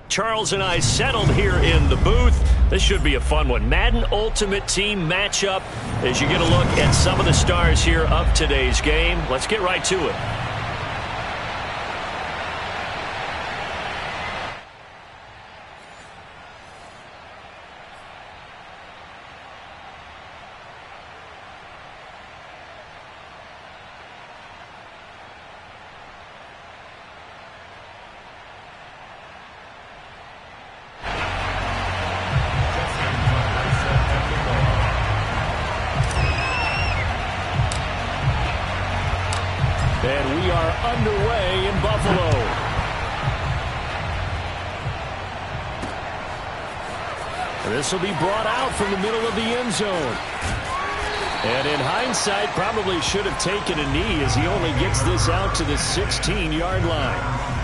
Charles and I settled here in the booth. This should be a fun one. Madden Ultimate Team matchup as you get a look at some of the stars here of today's game. Let's get right to it. And we are underway in Buffalo. This will be brought out from the middle of the end zone. And in hindsight, probably should have taken a knee as he only gets this out to the 16-yard line.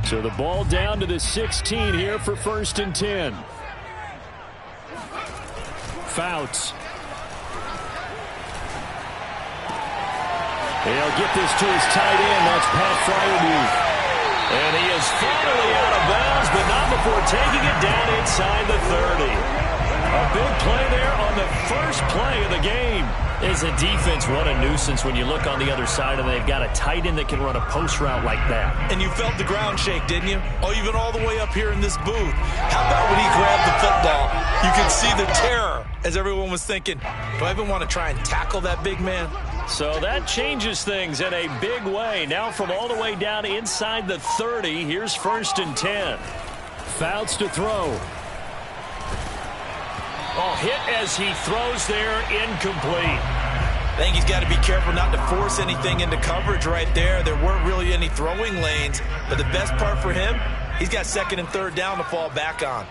So the ball down to the 16 here for 1st and 10. Fouts. He'll get this to his tight end. That's Pat Fryermuth. And he is finally out of bounds, but not before taking it down inside the 30. A big play there on the first play of the game. Is a defense, what a nuisance when you look on the other side and they've got a tight end that can run a post route like that. And you felt the ground shake, didn't you? Oh, even all the way up here in this booth. How about when he grabbed the football? You could see the terror as everyone was thinking, do I even want to try and tackle that big man? So that changes things in a big way. Now from all the way down inside the 30, here's 1st and 10. Fouts to throw. Oh, hit as he throws there, incomplete. I think he's got to be careful not to force anything into coverage right there. There weren't really any throwing lanes, but the best part for him, he's got 2nd and 3rd down to fall back on.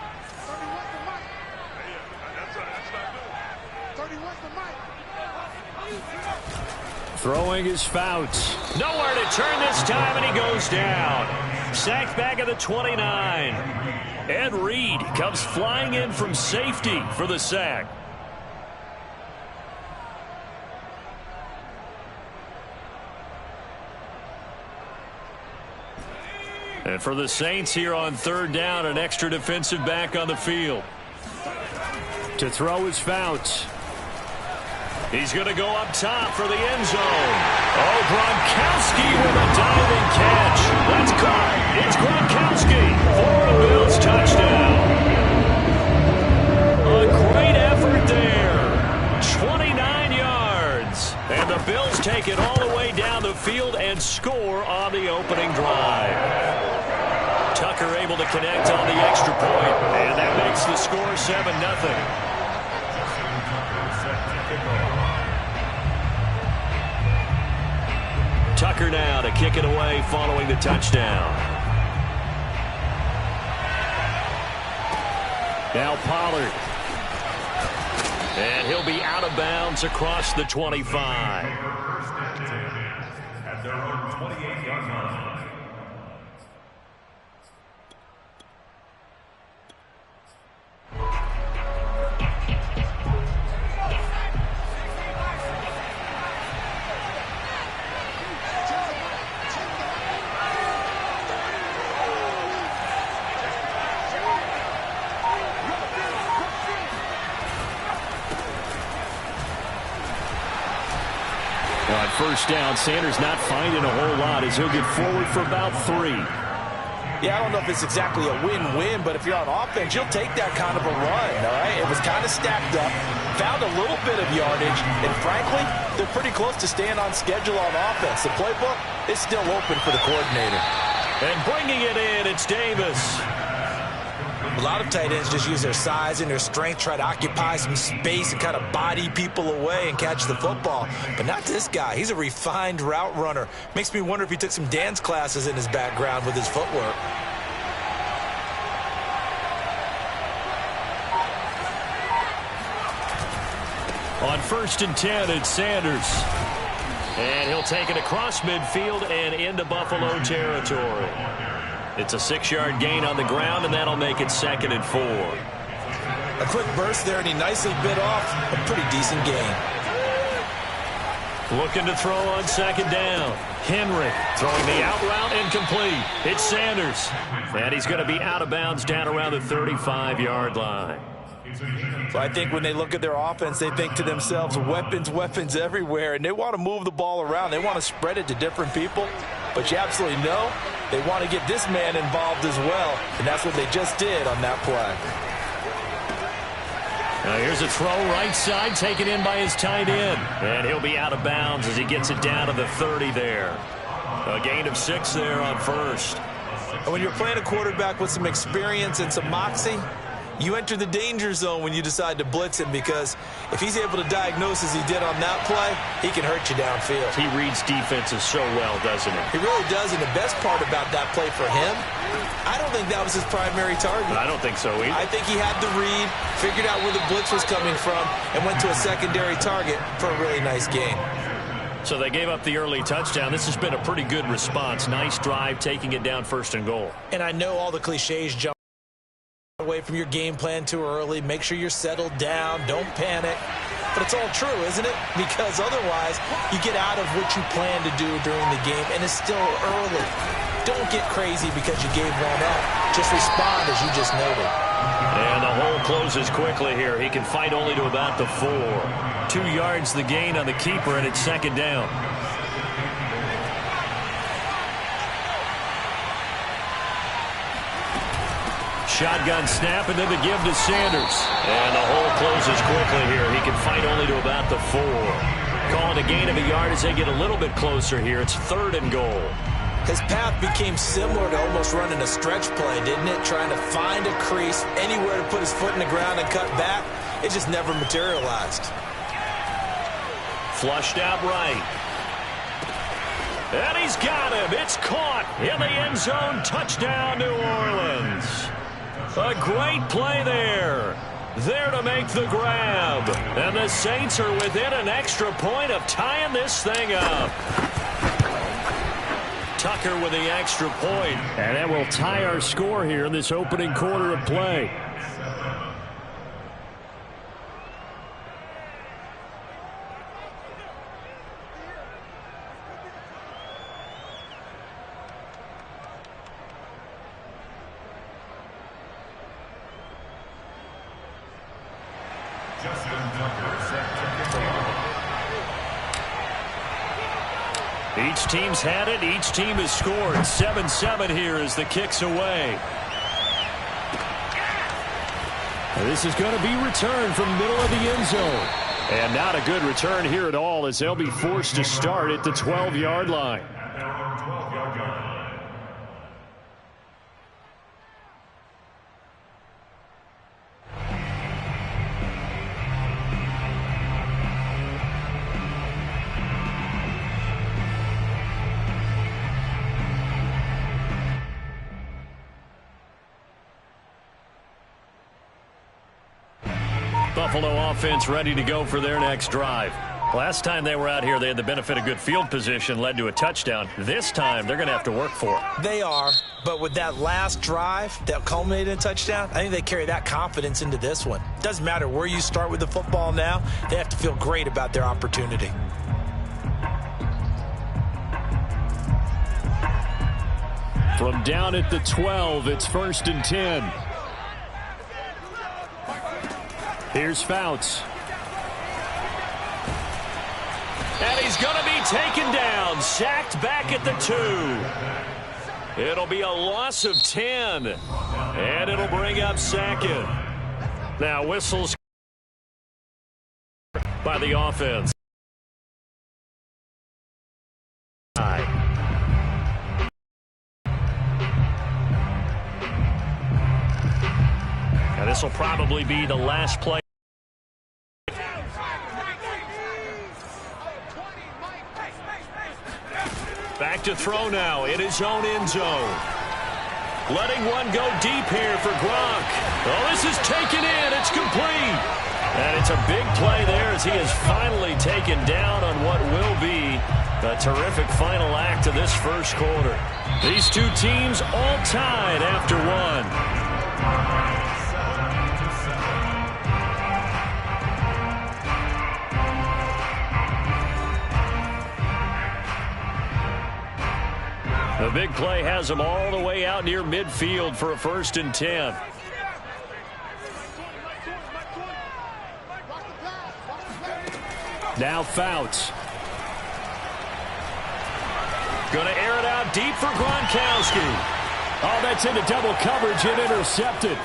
Throwing his Fouts. Nowhere to turn this time, and he goes down. Sacked back at the 29. Ed Reed comes flying in from safety for the sack. And for the Saints here on 3rd down, an extra defensive back on the field. To throw his Fouts. He's going to go up top for the end zone. Oh, Gronkowski with a diving catch. That's caught. It's Gronkowski for a Bills touchdown. A great effort there. 29 yards. And the Bills take it all the way down the field and score on the opening drive. Tucker able to connect on the extra point, and that makes the score 7-0. Tucker now to kick it away following the touchdown. Now Pollard. And he'll be out of bounds across the 25. At their own 28-yard line. On 1st down, Sanders not finding a whole lot as he'll get forward for about 3. Yeah, I don't know if it's exactly a win-win, but if you're on offense, you'll take that kind of a run, all right? It was kind of stacked up, found a little bit of yardage, and frankly, they're pretty close to staying on schedule on offense. The playbook is still open for the coordinator. And bringing it in, it's Davis. A lot of tight ends just use their size and their strength, try to occupy some space and kind of body people away and catch the football. But not this guy. He's a refined route runner. Makes me wonder if he took some dance classes in his background with his footwork. On 1st and 10, it's Sanders. And he'll take it across midfield and into Buffalo territory. It's a 6-yard gain on the ground, and that'll make it 2nd and 4. A quick burst there, and he nicely bit off a pretty decent gain. Looking to throw on 2nd down. Henry throwing the out route incomplete. It's Sanders. And he's going to be out of bounds down around the 35-yard line. So I think when they look at their offense, they think to themselves, weapons, weapons everywhere, and they want to move the ball around. They want to spread it to different people, but you absolutely know they want to get this man involved as well, and that's what they just did on that play. Now here's a throw right side, taken in by his tight end, and he'll be out of bounds as he gets it down to the 30 there. A gain of 6 there on 1st. And when you're playing a quarterback with some experience and some moxie, you enter the danger zone when you decide to blitz him, because if he's able to diagnose as he did on that play, he can hurt you downfield. He reads defenses so well, doesn't he? He really does, and the best part about that play for him, I don't think that was his primary target. I don't think so either. I think he had the read, figured out where the blitz was coming from, and went to a secondary target for a really nice gain. So they gave up the early touchdown. This has been a pretty good response. Nice drive, taking it down 1st and goal. And I know all the cliches jump away from your game plan too early. Make sure you're settled down. Don't panic. But it's all true, isn't it? Because otherwise, you get out of what you plan to do during the game, and it's still early. Don't get crazy because you gave one up. Just respond as you just noted. And the hole closes quickly here. He can fight only to about the 4. 2 yards the gain on the keeper, and it's 2nd down. Shotgun snap, and then the give to Sanders. And the hole closes quickly here. He can fight only to about the 4. Calling a gain of a yard as they get a little bit closer here. It's 3rd and goal. His path became similar to almost running a stretch play, didn't it? Trying to find a crease, anywhere to put his foot in the ground and cut back. It just never materialized. Flushed out right. And he's got him. It's caught in the end zone. Touchdown, New Orleans. A great play there. There to make the grab. And the Saints are within an extra point of tying this thing up. Tucker with the extra point. And that will tie our score here in this opening quarter of play. Each team's had it. Each team has scored. 7-7 here as the kick's away. And this is going to be returned from middle of the end zone. And not a good return here at all, as they'll be forced to start at the 12-yard line. Buffalo offense ready to go for their next drive. Last time they were out here, they had the benefit of good field position, led to a touchdown. This time, they're going to have to work for it. They are, but with that last drive that culminated in a touchdown, I think they carry that confidence into this one. Doesn't matter where you start with the football now, they have to feel great about their opportunity. From down at the 12, it's 1st and 10. Here's Fouts. And he's going to be taken down. Sacked back at the 2. It'll be a loss of 10. And it'll bring up 2nd. Now whistles by the offense. And this will probably be the last play. Back to throw now in his own end zone. Letting one go deep here for Gronk. Oh, this is taken in. It's complete. And it's a big play there as he is finally taken down on what will be a terrific final act of this first quarter. These two teams all tied after one. The big play has them all the way out near midfield for a 1st and 10. Now Fouts. Going to air it out deep for Gronkowski. Oh, that's into double coverage and intercepted.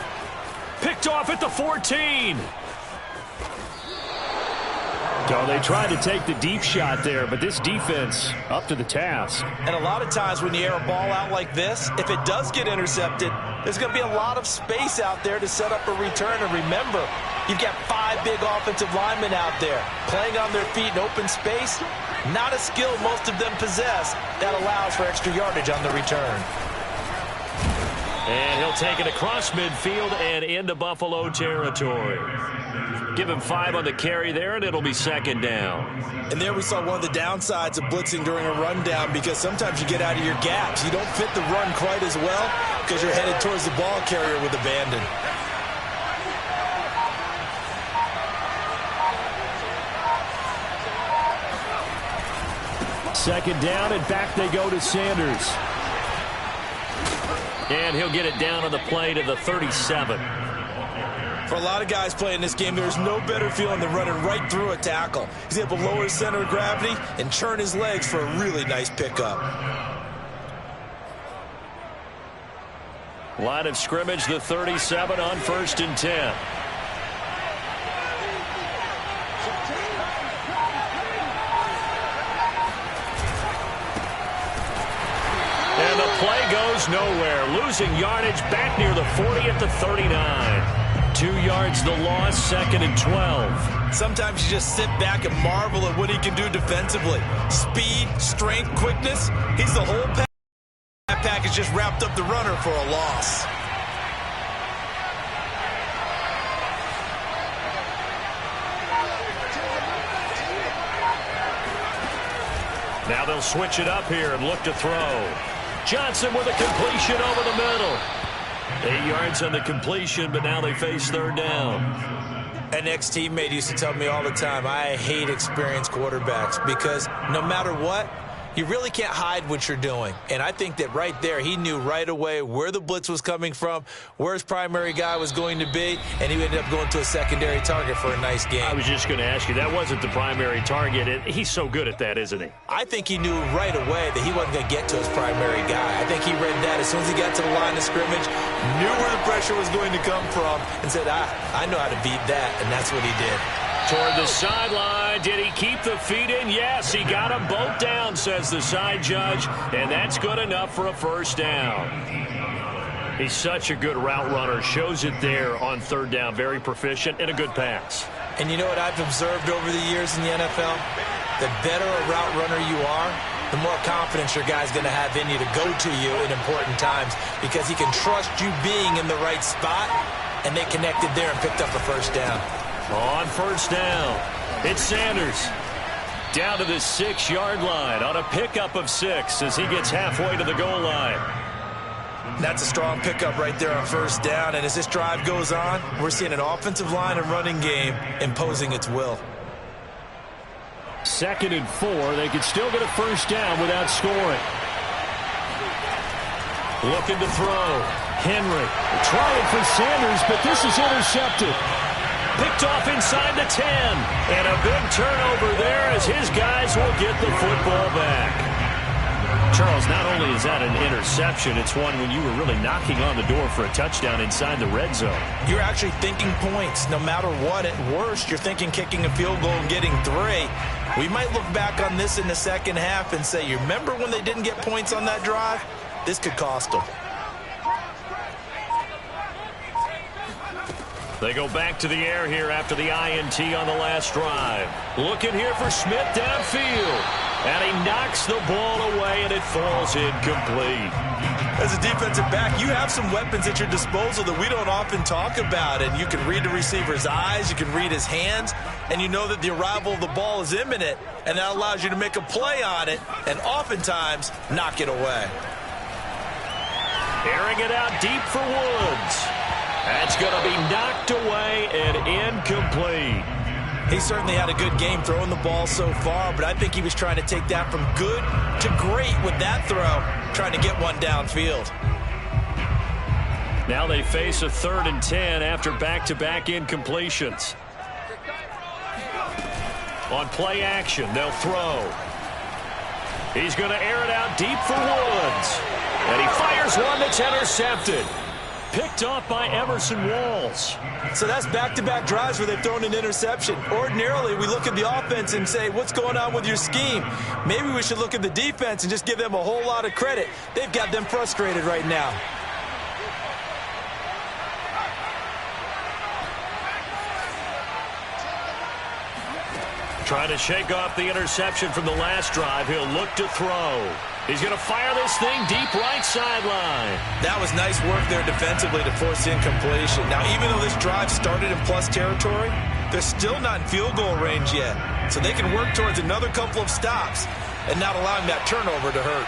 Picked off at the 14. So they tried to take the deep shot there, but this defense up to the task. And a lot of times when you air a ball out like this, if it does get intercepted, there's going to be a lot of space out there to set up a return. And remember, you've got 5 big offensive linemen out there playing on their feet in open space. Not a skill most of them possess that allows for extra yardage on the return. And he'll take it across midfield and into Buffalo territory. Give him 5 on the carry there, and it'll be 2nd down. And there we saw one of the downsides of blitzing during a rundown, because sometimes you get out of your gaps. You don't fit the run quite as well because you're headed towards the ball carrier with abandon. Second down, and back they go to Sanders. And he'll get it down on the play to the 37. For a lot of guys playing this game, there's no better feeling than running right through a tackle. He's able to lower his center of gravity and churn his legs for a really nice pickup. Line of scrimmage, the 37 on 1st and 10. And the play goes nowhere. Losing yardage back near the 40 at the 39. 2 yards the loss, 2nd and 12. Sometimes you just sit back and marvel at what he can do defensively. Speed, strength, quickness. He's the whole package. That package just wrapped up the runner for a loss. Now they'll switch it up here and look to throw. Johnson with a completion over the middle. 8 yards on the completion, but now they face 3rd down. An ex-teammate used to tell me all the time, I hate experienced quarterbacks because no matter what, you really can't hide what you're doing. And I think that right there, he knew right away where the blitz was coming from, where his primary guy was going to be, and he ended up going to a secondary target for a nice game. I was just going to ask you, that wasn't the primary target. He's so good at that, isn't he? I think he knew right away that he wasn't going to get to his primary guy. I think he read that as soon as he got to the line of scrimmage, knew where the pressure was going to come from, and said, I know how to beat that, and that's what he did. Toward the sideline. Did he keep the feet in? Yes, he got them both down, says the side judge, and that's good enough for a 1st down. He's such a good route runner. Shows it there on 3rd down. Very proficient and a good pass. And you know what I've observed over the years in the NFL? The better a route runner you are, the more confidence your guy's going to have in you to go to you in important times because he can trust you being in the right spot, and they connected there and picked up a 1st down. On 1st down, it's Sanders down to the 6-yard line on a pickup of 6 as he gets halfway to the goal line. That's a strong pickup right there on 1st down, and as this drive goes on, we're seeing an offensive line and running game imposing its will. 2nd and 4, they could still get a 1st down without scoring. Looking to throw. Henry trying for Sanders, but this is intercepted. Picked off inside the 10. And a big turnover there as his guys will get the football back. Charles, not only is that an interception, it's one when you were really knocking on the door for a touchdown inside the red zone. You're actually thinking points. No matter what, at worst, you're thinking kicking a field goal and getting 3. We might look back on this in the second half and say, you remember when they didn't get points on that drive? This could cost them. They go back to the air here after the INT on the last drive. Looking here for Smith downfield. And he knocks the ball away, and it falls incomplete. As a defensive back, you have some weapons at your disposal that we don't often talk about. And you can read the receiver's eyes, you can read his hands, and you know that the arrival of the ball is imminent. And that allows you to make a play on it and oftentimes knock it away. Airing it out deep for Woods. That's going to be knocked away and incomplete. He certainly had a good game throwing the ball so far, but I think he was trying to take that from good to great with that throw, trying to get one downfield. Now they face a 3rd and 10 after back-to-back incompletions. On play action, they'll throw. He's going to air it out deep for Woods. And he fires one that's intercepted. Picked off by Emerson Walls. So that's back-to-back drives where they've thrown an interception. Ordinarily, we look at the offense and say, what's going on with your scheme? Maybe we should look at the defense and just give them a whole lot of credit. They've got them frustrated right now. Trying to shake off the interception from the last drive. He'll look to throw. He's going to fire this thing deep right sideline. That was nice work there defensively to force incompletion. Now, even though this drive started in plus territory, they're still not in field goal range yet. So they can work towards another couple of stops and not allowing that turnover to hurt.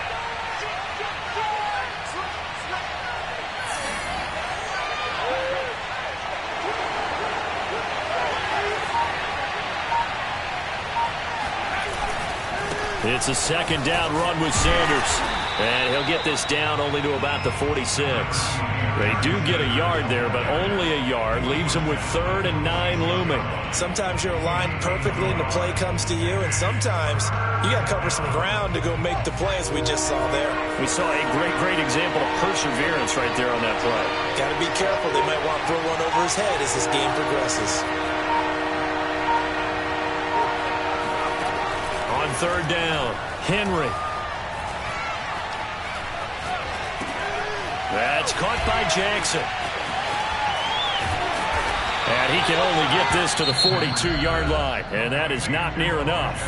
It's a 2nd down run with Sanders. And he'll get this down only to about the 46. They do get a yard there, but only a yard. Leaves them with 3rd and 9 looming. Sometimes you're aligned perfectly and the play comes to you, and sometimes you got to cover some ground to go make the play, as we just saw there. We saw a great example of perseverance right there on that play. Got to be careful. They might want to throw one over his head as this game progresses. On 3rd down, Henry. That's caught by Jackson. And he can only get this to the 42-yard line, and that is not near enough.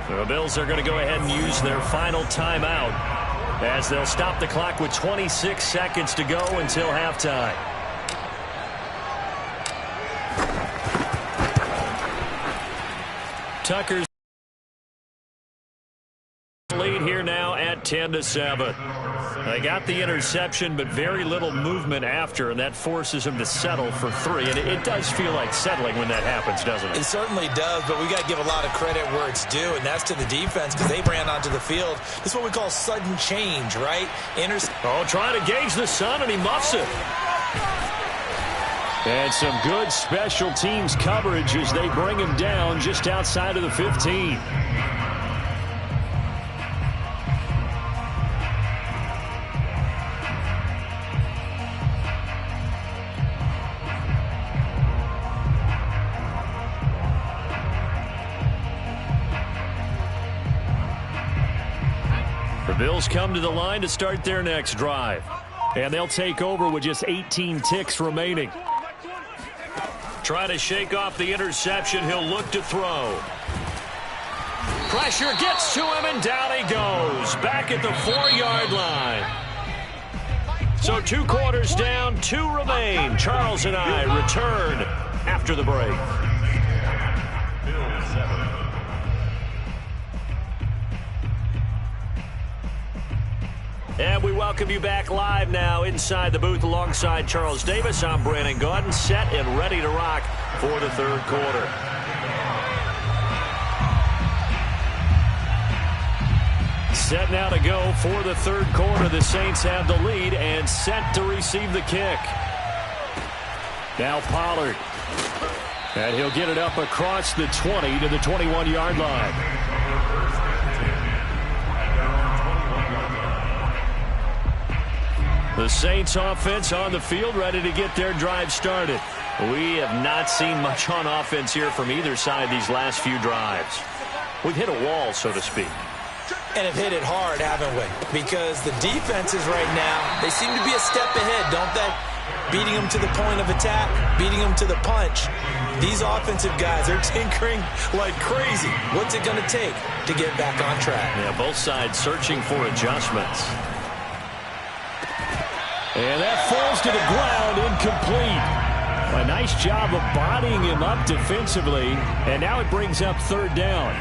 The Bills are going to go ahead and use their final timeout as they'll stop the clock with 26 seconds to go until halftime. Tucker's lead here now at 10-7. They got the interception, but very little movement after, and that forces him to settle for 3. And it does feel like settling when that happens, doesn't it? It certainly does, but we got to give a lot of credit where it's due, and that's to the defense because they ran onto the field. This is what we call sudden change, right? Trying to gauge the sun, and he muffs it. And some good special teams coverage as they bring him down just outside of the 15. The Bills come to the line to start their next drive. And they'll take over with just 18 ticks remaining. Trying to shake off the interception. He'll look to throw. Pressure gets to him, and down he goes. Back at the 4-yard line. So 2 quarters down, 2 remain. Charles and I return after the break. And we welcome you back live now inside the booth alongside Charles Davis. I'm Brandon Gaudin, set and ready to rock for the 3rd quarter. Set now to go for the 3rd quarter. The Saints have the lead and set to receive the kick. Now Pollard. And he'll get it up across the 20 to the 21-yard line. The Saints offense on the field, ready to get their drive started. We have not seen much on offense here from either side these last few drives. We've hit a wall, so to speak. And have hit it hard, haven't we? Because the defenses right now, they seem to be a step ahead, don't they? beating them to the point of attack, beating them to the punch. These offensive guys are tinkering like crazy. What's it going to take to get back on track? Yeah, both sides searching for adjustments. And that falls to the ground, incomplete. A nice job of bodying him up defensively, and now it brings up third down.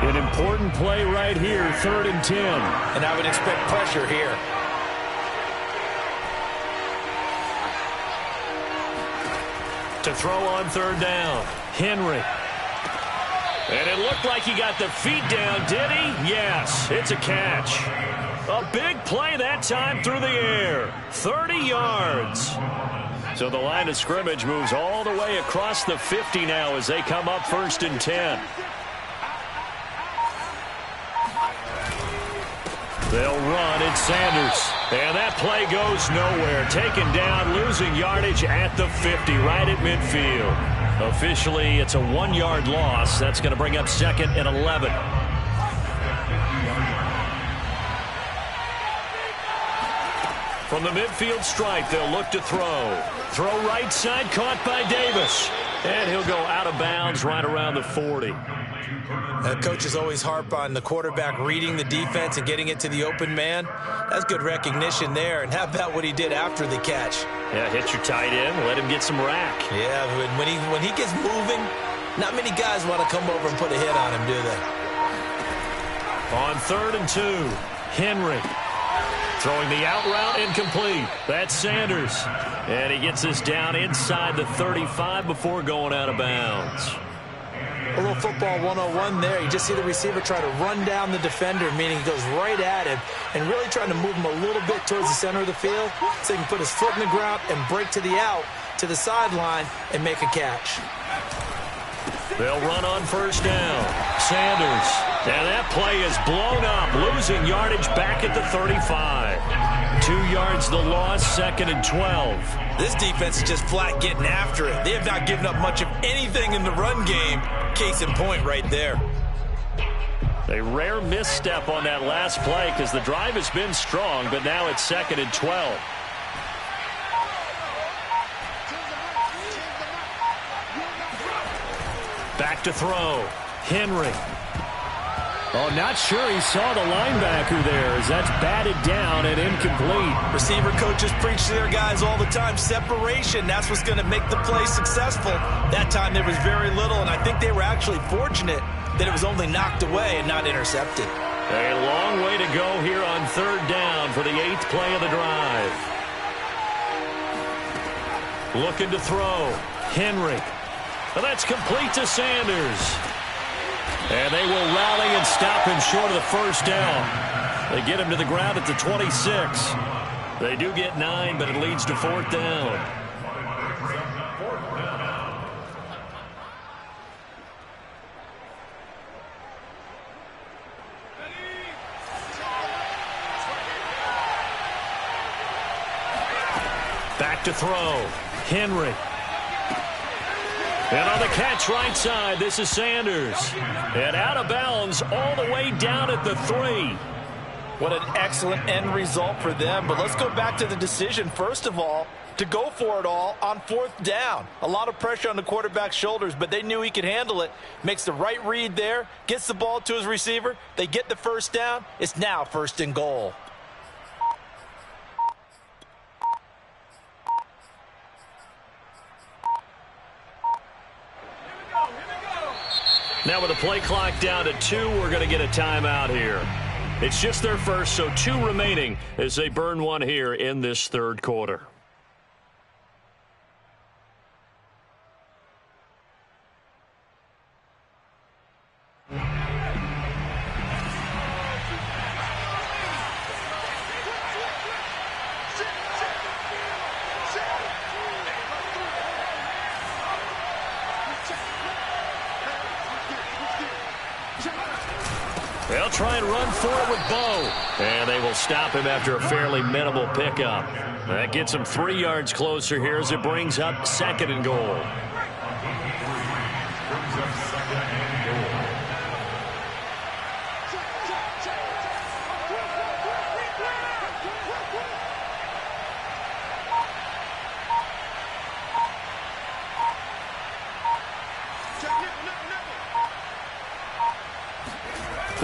An important play right here, 3rd and 10. And I would expect pressure here. To throw on 3rd down, Henry. And it looked like he got the feet down, did he? Yes, it's a catch. A big play that time through the air. 30 yards. So the line of scrimmage moves all the way across the 50 now as they come up 1st and 10. They'll run. It's Sanders. And that play goes nowhere. Taken down, losing yardage at the 50, right at midfield. Officially, it's a 1-yard loss. That's going to bring up 2nd and 11. From the midfield stripe, they'll look to throw. Throw right side, caught by Davis. And he'll go out of bounds right around the 40. Coaches always harp on the quarterback reading the defense and getting it to the open man. That's good recognition there. And how about what he did after the catch? Yeah, hit your tight end, let him get some rack. Yeah, when he gets moving, not many guys want to come over and put a hit on him, do they? On 3rd and 2, Henry. Throwing the out route, incomplete. That's Sanders. And he gets this down inside the 35 before going out of bounds. A little football 101 there. You just see the receiver try to run down the defender, meaning he goes right at him and really trying to move him a little bit towards the center of the field so he can put his foot in the ground and break to the out, to the sideline, and make a catch. They'll run on 1st down. Sanders. And that play is blown up, losing yardage back at the 35. 2 yards the loss, 2nd and 12. This defense is just flat getting after it. They have not given up much of anything in the run game. Case in point right there. A rare misstep on that last play because the drive has been strong, but now it's 2nd and 12. Back to throw. Henry. Oh, not sure he saw the linebacker there as that's batted down and incomplete. Receiver coaches preach to their guys all the time. Separation, that's what's going to make the play successful. That time there was very little, and I think they were actually fortunate that it was only knocked away and not intercepted. A long way to go here on 3rd down for the 8th play of the drive. Looking to throw. Henry. Well, that's complete to Sanders. And they will rally and stop him short of the 1st down. They get him to the ground at the 26. They do get 9, but it leads to 4th down. Back to throw. Henry. And on the catch right side, this is Sanders. And out of bounds all the way down at the 3. What an excellent end result for them. But let's go back to the decision, first of all, to go for it all on 4th down. A lot of pressure on the quarterback's shoulders, but they knew he could handle it. Makes the right read there, gets the ball to his receiver. They get the 1st down. It's now 1st and goal. Now with the play clock down to 2, we're going to get a timeout here. It's just their first, so 2 remaining as they burn one here in this 3rd quarter. They'll try and run for it with Bo. And they will stop him after a fairly minimal pickup. That gets him 3 yards closer here as it brings up 2nd and goal.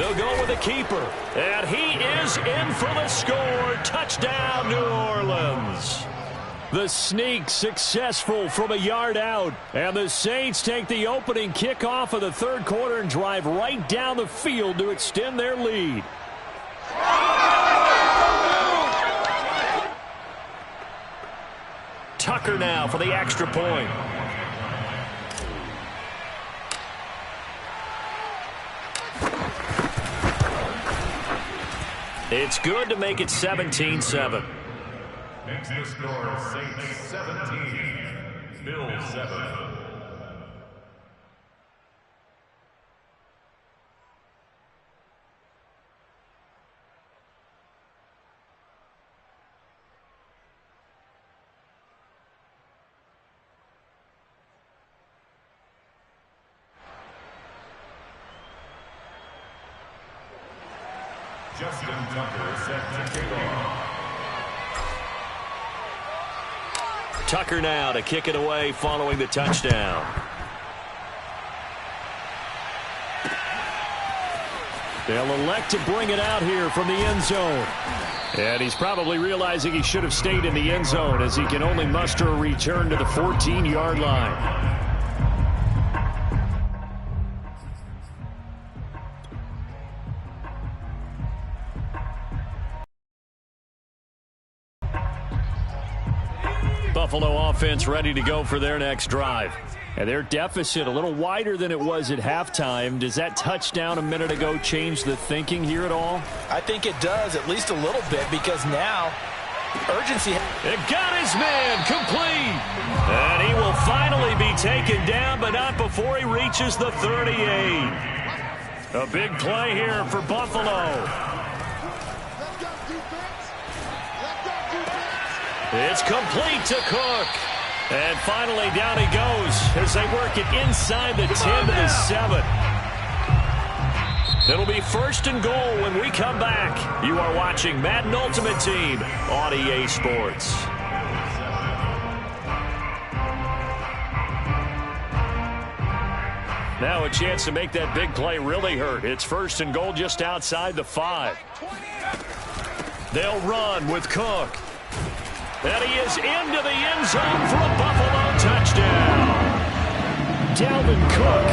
They'll go with the keeper. And he is in for the score. Touchdown, New Orleans. The sneak successful from a yard out. And the Saints take the opening kickoff of the third quarter and drive right down the field to extend their lead. Tucker now for the extra point. It's good to make it 17-7. Makes the score Saints 17, Bills 7. Justin Tucker set to kick off. Tucker now to kick it away following the touchdown. They'll elect to bring it out here from the end zone. And he's probably realizing he should have stayed in the end zone as he can only muster a return to the 14-yard line. Buffalo offense ready to go for their next drive. And their deficit a little wider than it was at halftime. Does that touchdown a minute ago change the thinking here at all? I think it does, at least a little bit, because now urgency. It got his man complete. And he will finally be taken down, but not before he reaches the 38. A big play here for Buffalo. It's complete to Cook. And finally down he goes as they work it inside the 10 to the 7. It'll be 1st and goal when we come back. You are watching Madden Ultimate Team on EA Sports. Now a chance to make that big play really hurt. It's 1st and goal just outside the 5. They'll run with Cook. And he is into the end zone for a Buffalo touchdown. Dalvin Cook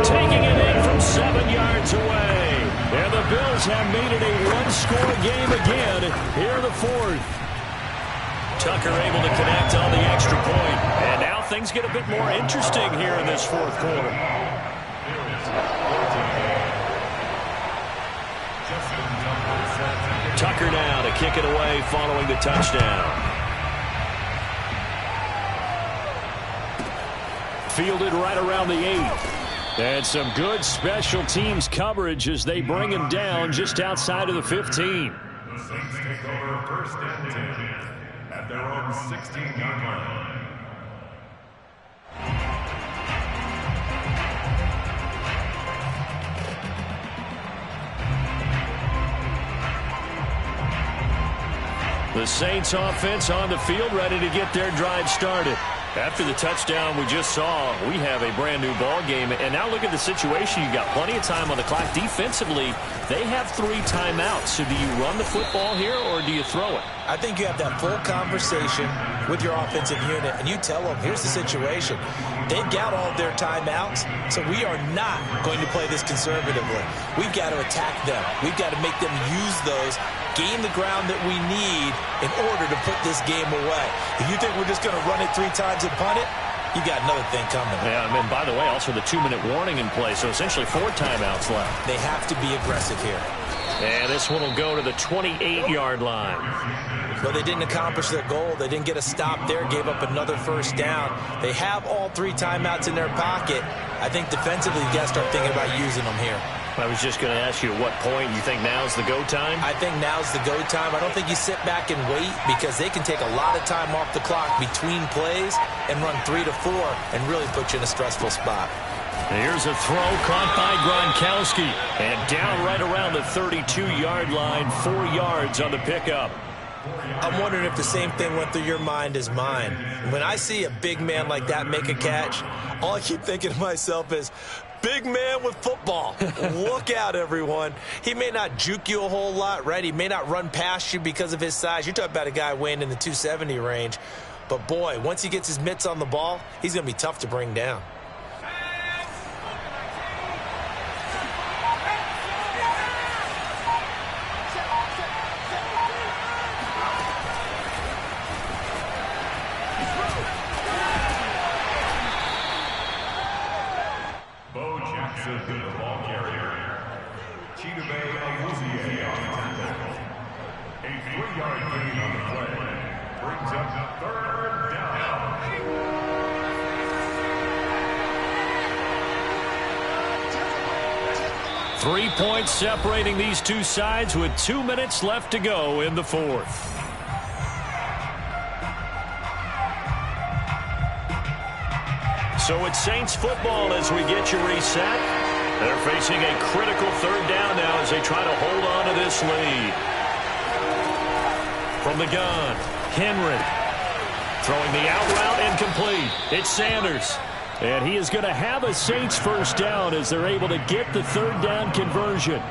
taking it in from 7 yards away. And the Bills have made it a one-score game again here in the 4th. Tucker able to connect on the extra point. And now things get a bit more interesting here in this 4th quarter. Tucker now to kick it away following the touchdown. Fielded right around the 8. And some good special teams coverage as they bring him down just outside of the 15. The Saints take over 1st and 10 at their own 16-yard line. The Saints offense on the field ready to get their drive started. After the touchdown we just saw, we have a brand new ball game. And now look at the situation. You got plenty of time on the clock. Defensively, they have 3 timeouts. So do you run the football here or do you throw it? I think you have that full conversation with your offensive unit, and you tell them, here's the situation. They've got all of their timeouts, so we are not going to play this conservatively. We've got to attack them. We've got to make them use those, gain the ground that we need in order to put this game away. If you think we're just going to run it 3 times and punt it, you got another thing coming. Yeah, and by the way, also the 2-minute warning in play, so essentially 4 timeouts left. They have to be aggressive here. And this one will go to the 28-yard line. Well, they didn't accomplish their goal. They didn't get a stop there, gave up another 1st down. They have all 3 timeouts in their pocket. I think defensively, you got to start thinking about using them here. I was just going to ask you at what point you think now's the go time? I think now's the go time. I don't think you sit back and wait because they can take a lot of time off the clock between plays and run 3 to 4 and really put you in a stressful spot. Here's a throw caught by Gronkowski. And down right around the 32-yard line, 4 yards on the pickup. I'm wondering if the same thing went through your mind as mine. When I see a big man like that make a catch, all I keep thinking to myself is, big man with football. Look out, everyone. He may not juke you a whole lot, right? He may not run past you because of his size. You're talking about a guy weighing in the 270 range. But, boy, once he gets his mitts on the ball, he's going to be tough to bring down. Three points separating these two sides with 2 minutes left to go in the fourth. So it's Saints football as we get you reset. They're facing a critical third down now as they try to hold on to this lead. From the gun, Henry throwing the out route incomplete. It's Sanders. And he is going to have a Saints first down as they're able to get the third down conversion.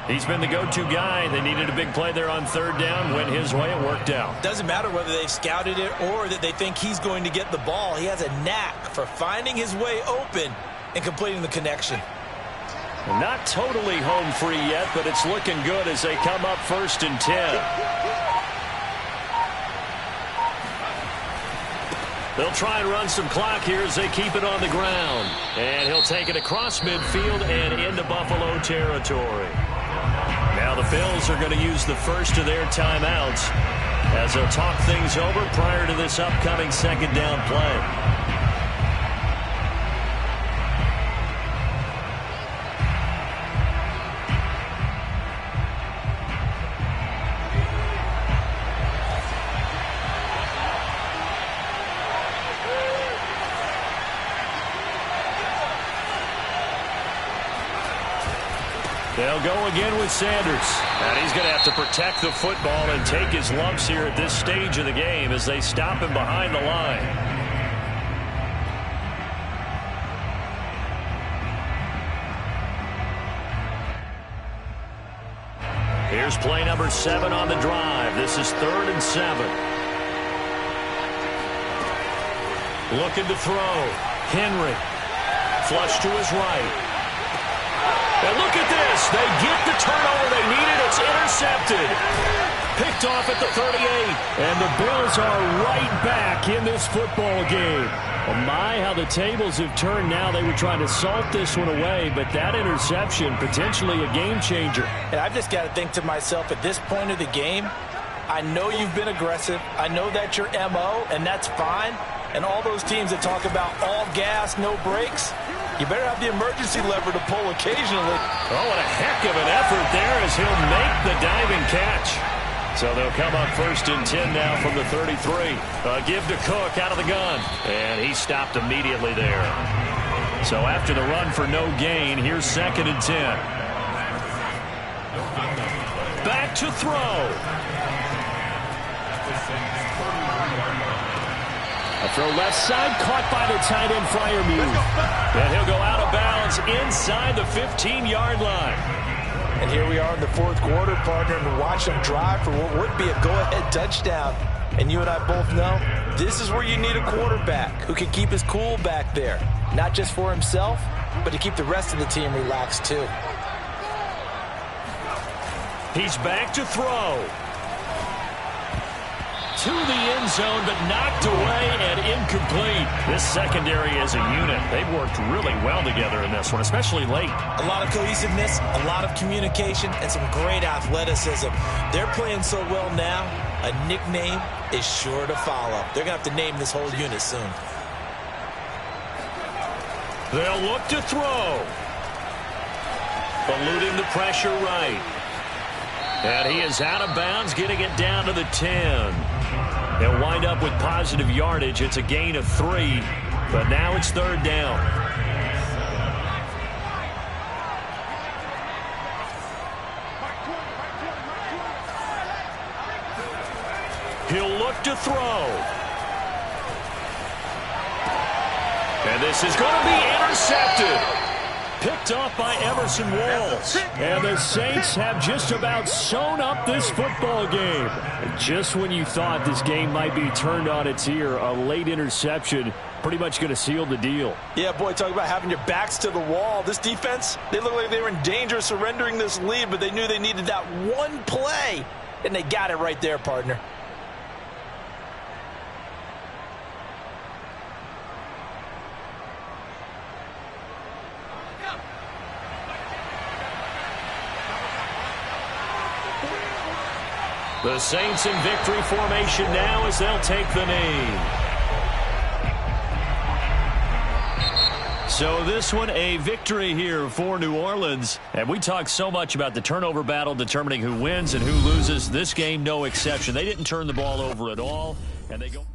He's been the go-to guy. They needed a big play there on third down. Went his way. It worked out. Doesn't matter whether they've scouted it or that they think he's going to get the ball. He has a knack for finding his way open and completing the connection. Not totally home free yet, but it's looking good as they come up 1st and 10. They'll try and run some clock here as they keep it on the ground. And he'll take it across midfield and into Buffalo territory. Now the Bills are going to use the first of their timeouts as they'll talk things over prior to this upcoming second down play. They'll go again with Sanders. And he's going to have to protect the football and take his lumps here at this stage of the game as they stop him behind the line. Here's play number 7 on the drive. This is 3rd and 7. Looking to throw. Henry. Flush to his right. And look at this. They get the turnover they needed. It's intercepted. Picked off at the 38. And the Bills are right back in this football game. Oh my, how the tables have turned now. They were trying to salt this one away, but that interception, potentially a game changer. And I've just got to think to myself, at this point of the game, I know you've been aggressive. I know that's your MO, and that's fine. And all those teams that talk about all gas, no brakes, you better have the emergency lever to pull occasionally. Oh, what a heck of an effort there as he'll make the diving catch. So they'll come up 1st and 10 now from the 33. Give to Cook out of the gun. And he stopped immediately there. So after the run for no gain, here's 2nd and 10. Back to throw. A throw left side, caught by the tight end Freiermuth. And he'll go out of bounds inside the 15-yard line. And here we are in the 4th quarter, partner, and watch them drive for what would be a go-ahead touchdown. And you and I both know this is where you need a quarterback who can keep his cool back there. Not just for himself, but to keep the rest of the team relaxed too. He's back to throw. To the end zone, but knocked away and incomplete. This secondary as a unit, they've worked really well together in this one, especially late. A lot of cohesiveness, a lot of communication, and some great athleticism. They're playing so well now, a nickname is sure to follow. They're going to have to name this whole unit soon. They'll look to throw. Eluding the pressure right. And he is out of bounds, getting it down to the 10. They'll wind up with positive yardage. It's a gain of 3, but now it's 3rd down. He'll look to throw. And this is going to be intercepted. Picked off by Emerson Walls. And the Saints have just about sewn up this football game. And just when you thought this game might be turned on its ear, a late interception pretty much going to seal the deal. Yeah, boy, talk about having your backs to the wall. This defense, they look like they were in danger of surrendering this lead, but they knew they needed that one play, and they got it right there, partner. The Saints in victory formation now as they'll take the knee. So this one a victory here for New Orleans. And we talk so much about the turnover battle determining who wins and who loses. This game, no exception. They didn't turn the ball over at all. And they go...